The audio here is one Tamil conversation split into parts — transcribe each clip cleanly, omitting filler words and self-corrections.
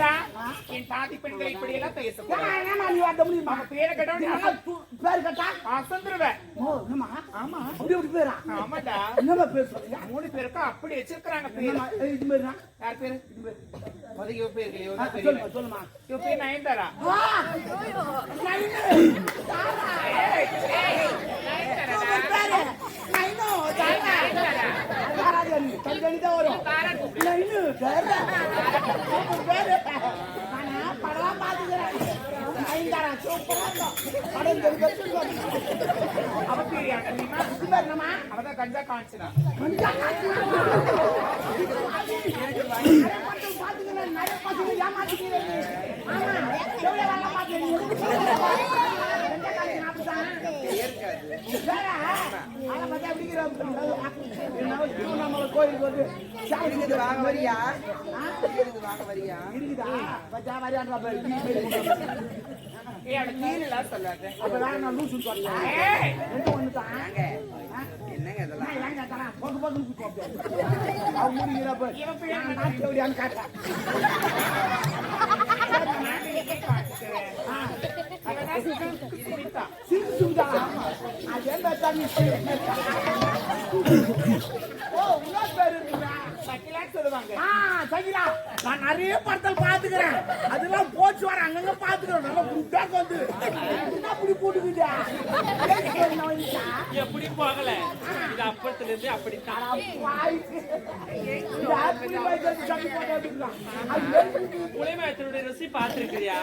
ஏண்டா என் தாதி பெண்களை இப்படி எல்லாம் பேசக்கூடாது. ஏமா நீ வாட்ட முடியுமா? அவன் பேரை கேட்டவனே பேர் கேட்டா அசந்துருவேன். ஓ என்னமா? ஆமா அப்படி அப்படி பேரா? ஆமாடா. என்னமா பேர் சொல்றீங்க? 3 பேருக்கும் அப்படி வச்சிருக்காங்க பேரு. இது பேருனா யார் பேரு? அது இவ பேரு இல்லையோ? சொல்லுமா சொல்லுமா. இவ பேர் நயன்தாரா. அவதான் கஞ்சா காமிச்சா கோயிலுக்கு வந்து வாங்க வரியா இருக்குதா பச்சா வரியான்றா சொல்லாத. நான் லூசு சொல்றேன். என்னங்க இதெல்லாம் போக்கு போக்கு அவங்க முடிகிறப்ப நாட்டு காட்டுறேன். சிரிச்சுதா அது என்ன தண்ணி சொல்லுவாங்க. சகிலா நான் நிறைய படத்தில் பாத்துக்கிறேன். அதெல்லாம் போச்சு வர அங்கங்க பாத்துக்கிறேன். நல்லா புட்டாக்கு வந்து அப்படி போட்டுக்குதா எப்படி போகல. இது அப்பத்துல இருந்து அப்படி புலைமயத்தினுடைய ருசி பார்த்திருக்கிறியா?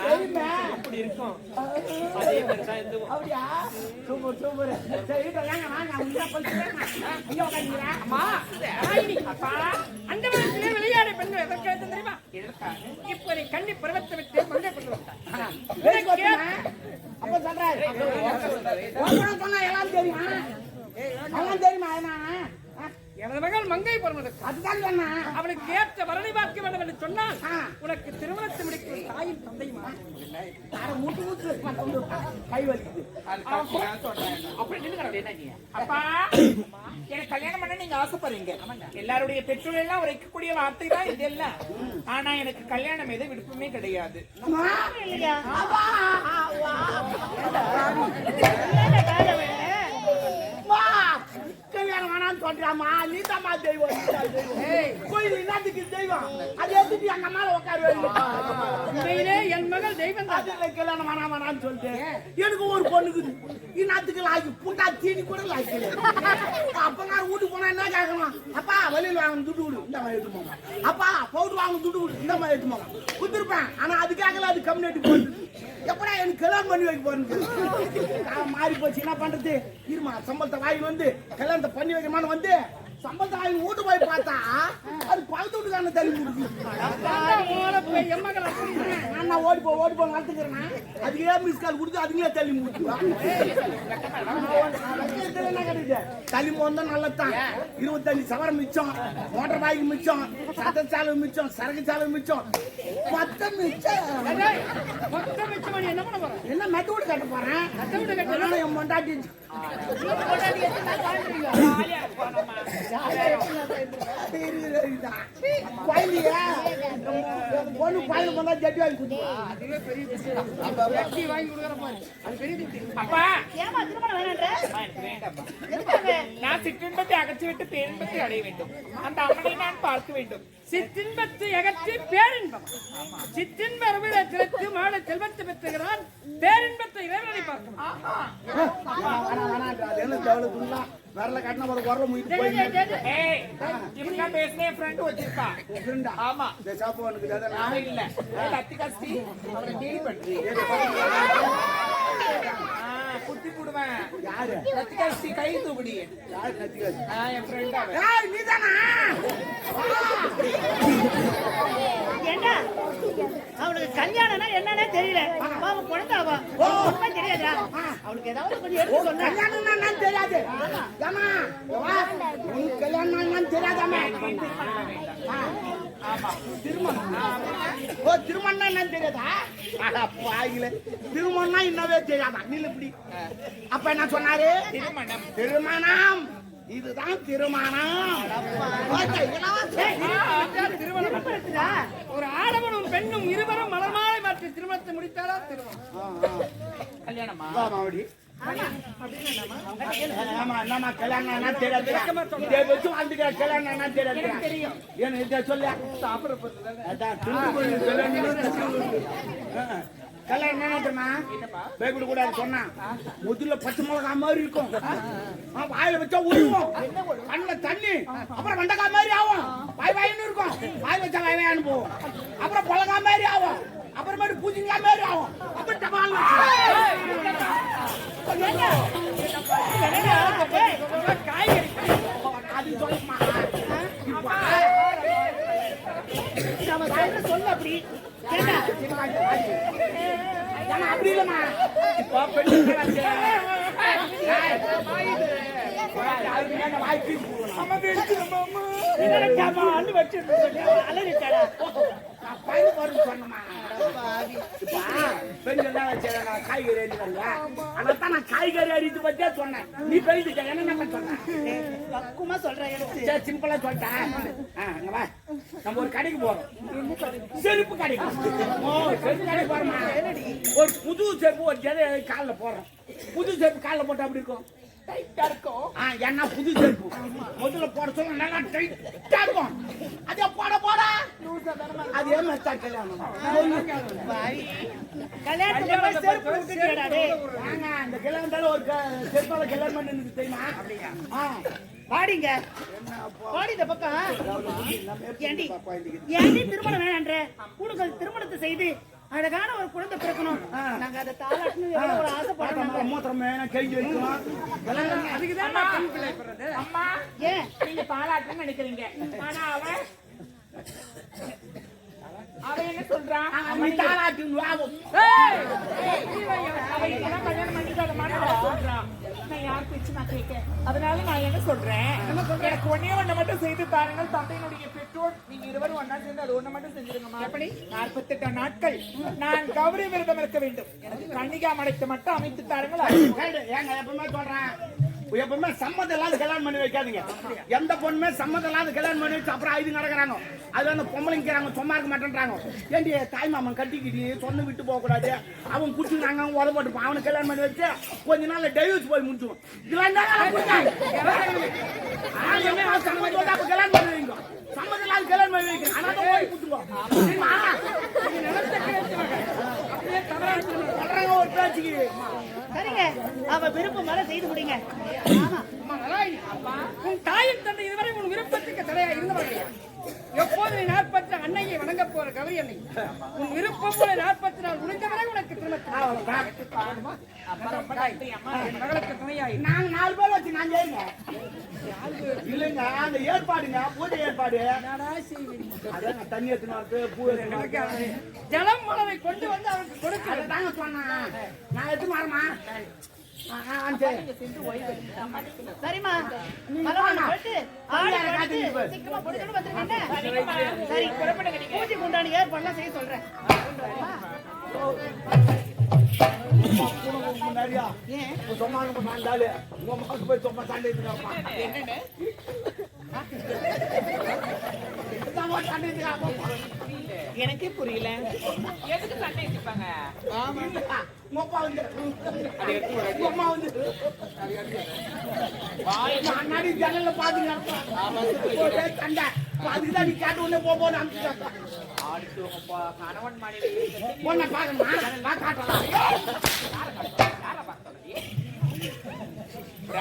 அப்படி இருக்கும். அதே மாதிரிதான் இதுவும். அப்படியா? Super super. சரி வாங்க அம்மா அப்பா அந்த வயசுல விளையாட பெண்கள் எதற்காக தெரியுமா? இப்போ நீ கண்ணி பருவத்தை விட்டு மங்கை கொண்டு வந்தார். அப்ப சொல்றாரு சொன்னா எல்லாம் தெரியும். எல்லாம் தெரியுமா? எனது மகள் மங்கை பருவதற்கு அதுதான் சொன்னா அவளுக்கு ஏற்ற வரலை பார்க்க வேண்டும் என்று சொன்னால் உனக்கு திருமணத்தை முடிக்கும் தாயும் தந்தையுமா? மூட்டு மூட்டு கை வலிக்குது. அப்படி நின்று அப்பா எனக்கு கல்யாணம் பண்ண நீங்க ஆசைப்படுறீங்க. எல்லாருடைய பெற்றோர்கள் எல்லாம் உரைக்கக்கூடிய வார்த்தை தான் இது எல்லாம். ஆனா எனக்கு கல்யாணம் எது விருப்பமே கிடையாது. கல்யாணம் வேணான்னு சொல்றாமா? நீ தாமா தெய்வம். கோயில் என்னத்துக்கு தெய்வம்? அது எடுத்துட்டு எங்க மேல உட்காருவேன். என் மகள் தெய்வம் கல்யாணம் வேணாம் வேணான்னு சொல்லிட்டு எனக்கு ஒரு பொண்ணுக்குது. இன்னத்துக்கு லாக்கி புண்டா தீனி கூட லாக்கி. அப்ப நான் வீட்டுக்கு போனா என்ன கேட்கணும்? அப்பா வெளியில் வாங்க துட்டு விடு, இந்த மாதிரி எடுத்து போங்க. அப்பா பவுடர் வாங்க துட்டு விடு, இந்த மாதிரி எடுத்து போங்க. குடுத்துருப்பேன். ஆனா அதுக்காக அது கம்யூனிட்டி போட்டு எப்படா எனக்கு கல்யாணம் பண்ணி வைக்க போறது மாறி போச்சு. என்ன பண்றது? இருமா சம்பளத்தை வாங்கி வந்து கல்யாணத்தை பண்ணி வைக்கமான்னு வந்து சம்பளத்தை வாங்கி வீட்டு போய் பார்த்தா அது பழத்து விட்டுக்கான தள்ளி முடிச்சு. நான் ஓடி போ வளர்த்துக்கிறேன். அதுக்கே மிஸ் கால் கொடுத்து அதுங்களே தள்ளி முடிச்சுவான். என்ன கிடையாது தள்ளி போந்தா நல்லதான். 25 சவரம் மிச்சம், மோட்டர் பாய்க்கு மிச்சம், சட்ட சாலை மிச்சம், சரக்கு சாலை மிச்சம், மொத்தம் மிச்சம். என்ன பண்ண போறேன்? என்ன மெத்த வீடு கட்ட போறேன். என் பொண்டாட்டி பொண்ணு கோயில் போனா ஜட்டி வாங்கி அப்பா நான் சிற்றின்பத்தை அகற்றி விட்டு பேரின்பத்தை அடைய வேண்டும். அந்த அம்மனை நான் பார்க்க வேண்டும். சிற்றின்பத்தை அகற்றி பேரின்பம். சிற்றின்ப அறுபது மாட செல்வத்தை பெற்றுகிறான். பேரின்பத்தை இறைவனை பார்க்கணும். வரல கட்டின ஒரு குரல முடித்து போய் பேசினே ஃப்ரெண்ட் வச்சிருக்கா. ஆமா சாப்பாடு இல்ல கத்தி கஸ்தி அவரை டீல் பண்றி குத்தி போடுவேன். யாரு கத்தி கஸ்தி கை தூக்குடி? யாரு கத்தி கஸ்தி? என் ஃப்ரெண்டா. நீதானா? அவனுக்கு கல்யாணம்னா என்னன்னே தெரியல. பாவம் குழந்தைவா தெரியாதா? அவனுக்கு ஏதாவது கொஞ்சம் எடுத்து சொன்னா கல்யாணம்னா தெரியாது. ஏமா உனக்கு கல்யாணம் தெரியாதாமா? ஆமா திருமணம். ஓ திருமணம்னா என்னன்னு தெரியாதா? திருமணம்னா என்னவே தெரியாதா? நீ இப்படி அப்ப என்ன சொன்னாரு? திருமணம் திருமணம் இதுதான் திருமணம். ஓகே, இளவரசன். திருமணம் ஒரு ஆடவனும் பெண்ணும் இருவரும் மலர்மாலை மாற்றி திருமணத்தை முடித்தாரா திருமணம் கல்யாணமா அப்படி ஆமா, என்னம்மா கல்யாணம்னா தெரியாது. இதை வச்சு வாழ்ந்துக்கிற கல்யாணம்னா தெரியாது. தெரியும். ஏன்னு இதை சொல்ல அதான் திருப்பதி கல்யாணம் என்ன தெரியுமா? பயப்பட கூடாது சொன்னா முதல்ல பச்சை மிளகா மாதிரி இருக்கும், வாயில வச்சா உருவோம், கண்ணுல தண்ணி, அப்புறம் வெண்டைக்காய் மாதிரி ஆகும், வாய் வாயின்னு இருக்கும், வாய் வச்சா வாய் வாயின்னு போகும், அப்புறம் மிளகா மாதிரி ஆகும், அப்புறமேட்டு பூஜிங்காய் மாதிரி ஆகும், அப்புறம் டபால் காய்கறி அது சொல்லுமா சொல்ல அப்படி அப்படி இல்லம்மா. இப்போ காய்கறி அறிவாங்க, அதான் நான் காய்கறி அறிந்து பத்தியா சொன்னேன். நீ பெய்துட்ட என்ன சொன்னேன்? பக்குவமா சொல்றேன், சிம்பிளா சொல்லிட்டேன். நம்ம ஒரு கடைக்கு போறோம், செருப்பு கடைக்கு. செருப்பு கடைக்கு போறோமா, ஒரு புது செருப்பு ஒரு ஜெதை காலில் போடுறோம். புது செருப்பு காலில் போட்டா அப்படி இருக்கும், டைட்டா இருக்கும். என்ன புது செருப்பு முதல்ல போட சொல்ல நல்லா டைட்டா இருக்கும். அதே போட போட அது ஏன் கல்யாணம் அந்த கல்யாணத்தால ஒரு செருப்பால கல்யாணம் பண்ணி தெரியுமா? வாடிங்க வாடி இந்த பக்கம். ஏண்டி திருமணம் வேணான்ற உனக்கு திருமணத்தை செய்து அழகான ஒரு குழந்தை பிறக்கணும். நாங்க அதை தாளாட்டணும் எவ்வளவு ஒரு ஆசைப்படுறோம். மூத்திரம் கழிஞ்சு வைக்கணும். அதுக்குதான் அம்மா ஏன் நீங்க தாளாட்டுன்னு நினைக்கிறீங்க, ஆனா அவன் என்ன சொல்றான்? நீ தாளாட்டு அவன் கல்யாணம் பண்ணிட்டு சொல்றான். நான் யார் பேச்சு நான் கேட்க, அதனால நான் என்ன சொல்றேன், எனக்கு ஒன்னே ஒண்ணு மட்டும் செய்து பாருங்கள். தந்தையினுடைய பெற்றோர் நீங்க இருவரும் ஒன்னா சேர்ந்து அது ஒண்ணு மட்டும் செஞ்சிருங்கம்மா. எப்படி 48 நாட்கள் நான் கௌரி விரதம் இருக்க வேண்டும். எனக்கு கன்னிகா மடைக்கு மட்டும் அமைத்து தாருங்கள். ஏங்க எப்பவுமே சொல்றேன், எப்பவுமே சம்மதம் இல்லாத கல்யாணம் பண்ணி வைக்காதீங்க. எந்த பொண்ணுமே சம்மதம் இல்லாத கல்யாணம் பண்ணி வச்சு அப்புறம் ஐது நடக்கிறாங்க. அதுல அந்த பொம்பளைங்கிறாங்க, சும்மா இருக்க மாட்டேன்றாங்க. ஏண்டி தாய் மாமன் கட்டிக்கிட்டு சொன்ன விட்டு போக கூடாது, அவன் குடிச்சுனாங்க உதப்பட்டுப்பான். அவனை கல்யாணம் பண்ணி வச்சு கொஞ்ச நாள் டைவர்ஸ் போய் முடிச்சுவோம். இதெல்லாம் கல்யாணம் பண்ணி வைங்க, சம்மதம் இல்லாத கல்யாணம் பண்ணி வைக்க. ஆனா ஓடி குடுத்துருவோம் ஒரு பேச்சுக்கு. சரிங்க, அவ விருப்பம் மேல செய்து முடிங்க. உன் தாயின் தந்தை இதுவரை உன் விருப்பத்துக்கு தடையா இருந்தவர்கள். எப்போது நீ நாற்பற்ற அன்னையை வணங்க போற கவரி அன்னை உன் விருப்பம் போல 40 நாள் முடிந்தவரை உனக்கு மகளுக்கு துணையாய் நாங்க 4 பேர் வச்சு நான் செய்யுங்க இல்லைங்க. அந்த ஏற்பாடுங்க பூஜை ஏற்பாடு அதான் தண்ணி எடுத்துன்னு பூ ஜலம் மலரை கொண்டு வந்து அவருக்கு கொடுக்க தாங்க சொன்னேன். நான் எடுத்து வரமா? சரிம்மா, சீக்கிரமா கொடுக்கணும் வந்துருங்க. சரி, பூஜை கொண்டாடி ஏற்பாடுலாம் செய்ய சொல்றேன். நிறையா சொன்னாங்க சாண்டாலு உங்க அம்மாவுக்கு போய் சொன்ன சண்டை எனக்கே புரியல எதுக்கு சண்டை வச்சுப்பாங்க. முன்னாடி ஜன்னல்ல பாத்துங்க சண்டை அதுக்குதான் நீ கேட்டு உடனே போன்னு அனுப்பிச்சு கணவன் மனைவி பொண்ணை பாக்கணுமா காட்டலாம்.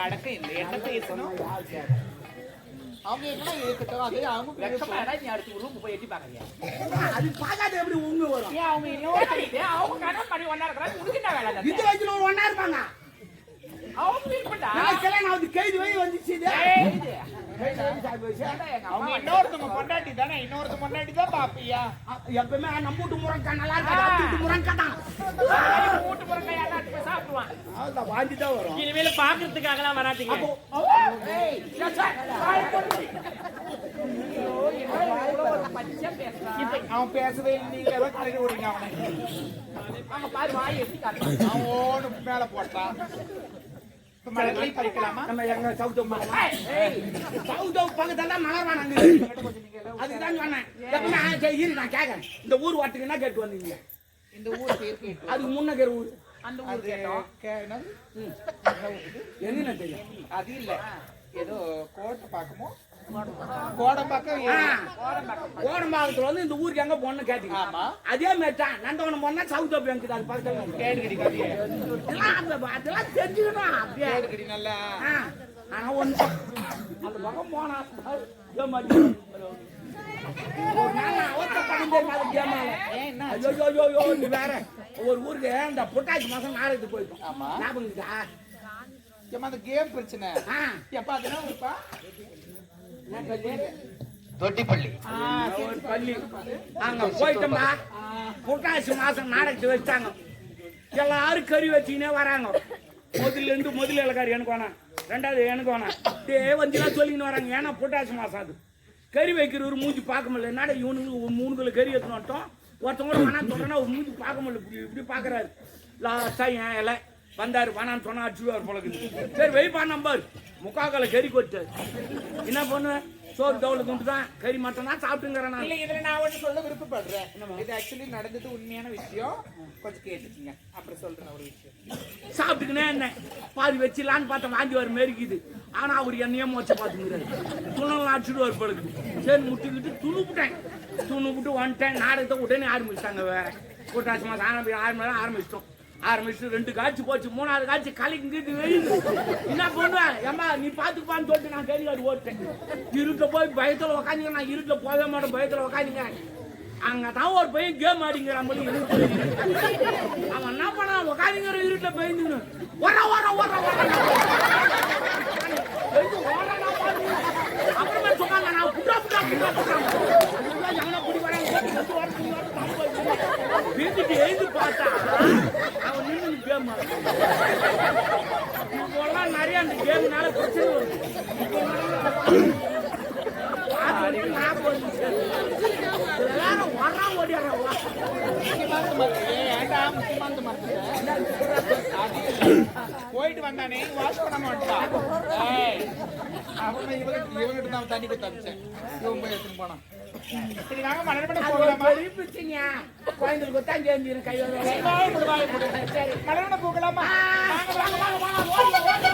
அடக்கம் இல்லை என்ன பேசணும். அவங்க என்ன இருக்கட்டும், அது அவங்க அடுத்து ரூம் போய் எட்டி பாக்கலையா? அது பாக்காத எப்படி உண்மை வரும்? ஏன் அவங்க இன்னொரு அவங்க கணவன் மனைவி ஒன்னா இருக்கிறாங்க, உனக்கு என்ன வேலை? இது வயசுல ஒரு ஒன்னா இருப்பாங்க. அவங்க விருப்பட்டா கல்யாணம் கைது வழி வந்துச்சு. அவங்க இன்னொருத்தவங்க பொண்டாட்டி தானே, இன்னொருத்த பொண்டாட்டி தான் பாப்பியா? எப்பவுமே நம்ம வீட்டு முருங்கா நல்லா இருக்காது, முருங்கா தான் வீட்டு முருங்கா யாராச்சும் சாப்பிடுவான். அதான் வாந்தி தான் வரும். இனிமேல பாக்குறதுக்காக எல்லாம் வராதீங்க. அவன் பேசவே நீங்க கலந்து விடுங்க அவனை. அவங்க பாரு வாய் எப்படி காட்டுறான், அவன் மேல போட்டான். இப்ப மலர்களை பறிக்கலாமா? நம்ம எங்க சவுத் பக்கத்துல மலர்வான் அங்க அதுக்குதான் சொன்னேன். எப்பவுமே சரி, இரு நான் கேட்கறேன். இந்த ஊர் வாட்டுக்கு என்ன கேட்டு வந்தீங்க? இந்த ஊர் பேர் கேட்டு அதுக்கு முன்னகிற ஊர் அந்த ஊர் கேட்டோம். என்னது? என்ன தெரியும்? அது இல்ல, ஏதோ கோட்டை பாக்கமோ கோடம்பாக்கம் கோடம்பாக்கத்துல வந்து இந்த ஊருக்கு எங்க போகணும்னு கேட்டீங்க. ஆமா. அதே மாதிரி தான் நந்தவனம் போனா சவுத் பேங்க் அது பக்கத்துல கேடுகடி கதையே அதெல்லாம் தெரிஞ்சுக்கணும் அப்படியே. கேடுகடி நல்லா ஆனா ஒண்ணு அந்த பக்கம் போனா இதே மாதிரி ஒரு நாள் நான் அவர்த்த பண்ணிட்டேன் அது கேமால. ஐயோ நீ வேற ஒரு ஊருக்கு இந்த புட்டாசி மாசம் நாளைக்கு போயிட்டோம். ஆமா. ஞாபகம் இருக்கா? ஏமா அந்த கேம் பிரச்சனை எப்ப அதுனா இருப்பா தொட்டிப்பள்ளி ஒரு பள்ளி அங்க போயிட்டோம்பா. புட்டாசி மாசம் நாடகத்தை வச்சுட்டாங்க. எல்லாரும் கறி வச்சுக்கினே வராங்க. முதல்ல இலக்காரி எனக்கு வேணாம், ரெண்டாவது எனக்கு வேணாம், வந்துலாம் சொல்லிக்கின்னு வராங்க. ஏன்னா புட்டாசி மாசம் அது கறி வைக்கிற ஒரு மூஞ்சி பார்க்க முடியல. என்னடா இவனுக்கு 3 கிலோ கறி எடுத்துன்னு வந்துட்டோம். ஒருத்தவங்க வேணான்னு சொல்றேன்னா ஒரு மூஞ்சி பார்க்க முடியல. இப்படி பாக்குறாரு. லாஸ்டா என் இலை வந்தாரு. வேணான்னு சொன்னா அடிச்சுடுவார் போலக்கு. சரி வெயிப்பா நம்பர் 3/4 கிலோ கறி கொட்டாரு. என்ன பண்ணுவேன்? சோறு தவுல கொண்டு தான் கறி மட்டும் தான் சாப்பிட்டுங்கிறேன் நான். இல்ல இதுல நான் ஒண்ணு சொல்ல விருப்பப்படுறேன். இது ஆக்சுவலி நடந்தது உண்மையான விஷயம். கொஞ்சம் கேட்டுக்கீங்க, அப்புறம் சொல்றேன் ஒரு விஷயம். சாப்பிட்டுக்கினே என்ன பாதி வச்சிடலான்னு பார்த்தா வாந்தி வர மேரிக்குது. ஆனா அவர் என்னையே மோச்ச பார்த்துக்கிறாரு. துணலாம் அடிச்சுடுவார் பழுக்கு. சரி முட்டிக்கிட்டு துணுவிட்டு வந்துட்டேன். நாடகத்தை உடனே ஆரம்பிச்சிட்டாங்க. வேற புட்டாசி மாசம் ஆரம்பிச்சிட்டோம். 2 காட்சி போச்சு. 3வது காட்சி கலைக்கு வெயில். என்ன பண்ணுவேன்? ஏமா நீ பாத்துக்குப்பான்னு சொல்லிட்டு நான் கறி ஓட்டேன். இருட்ட போய் பயத்துல உக்காந்துங்க. நான் இருட்ட போகவே மாட்டேன், பயத்துல உக்காந்துங்க. அங்கதான் ஒரு பையன் கேம் ஆடிங்கிற மாதிரி அவன் என்ன பண்ணா உக்காந்துங்கிற இருட்ட பயந்துன்னு அப்புறமே சொன்னாங்க நான் புட்டா குடி வீட்டுக்கு எழுந்து பார்த்தா அவன் நின்று கேம் இப்போலாம் நிறைய அந்த கேம்னால பிரச்சனை வருது. போயிட்டு வந்தானே வாஷ் பண்ண மாட்டான். அப்புறம் இவங்கிட்ட தான் தண்ணி கொடுத்து அனுப்பிச்சேன். இவன் போய் எடுத்துன்னு போனான். சரி நாங்க மலர்மணி போகலாமா? குழந்தைகளுக்கு தான் சேர்ந்து கை மலர்மணி போகலாமா? வாங்க வாங்க வாங்க வாங்க.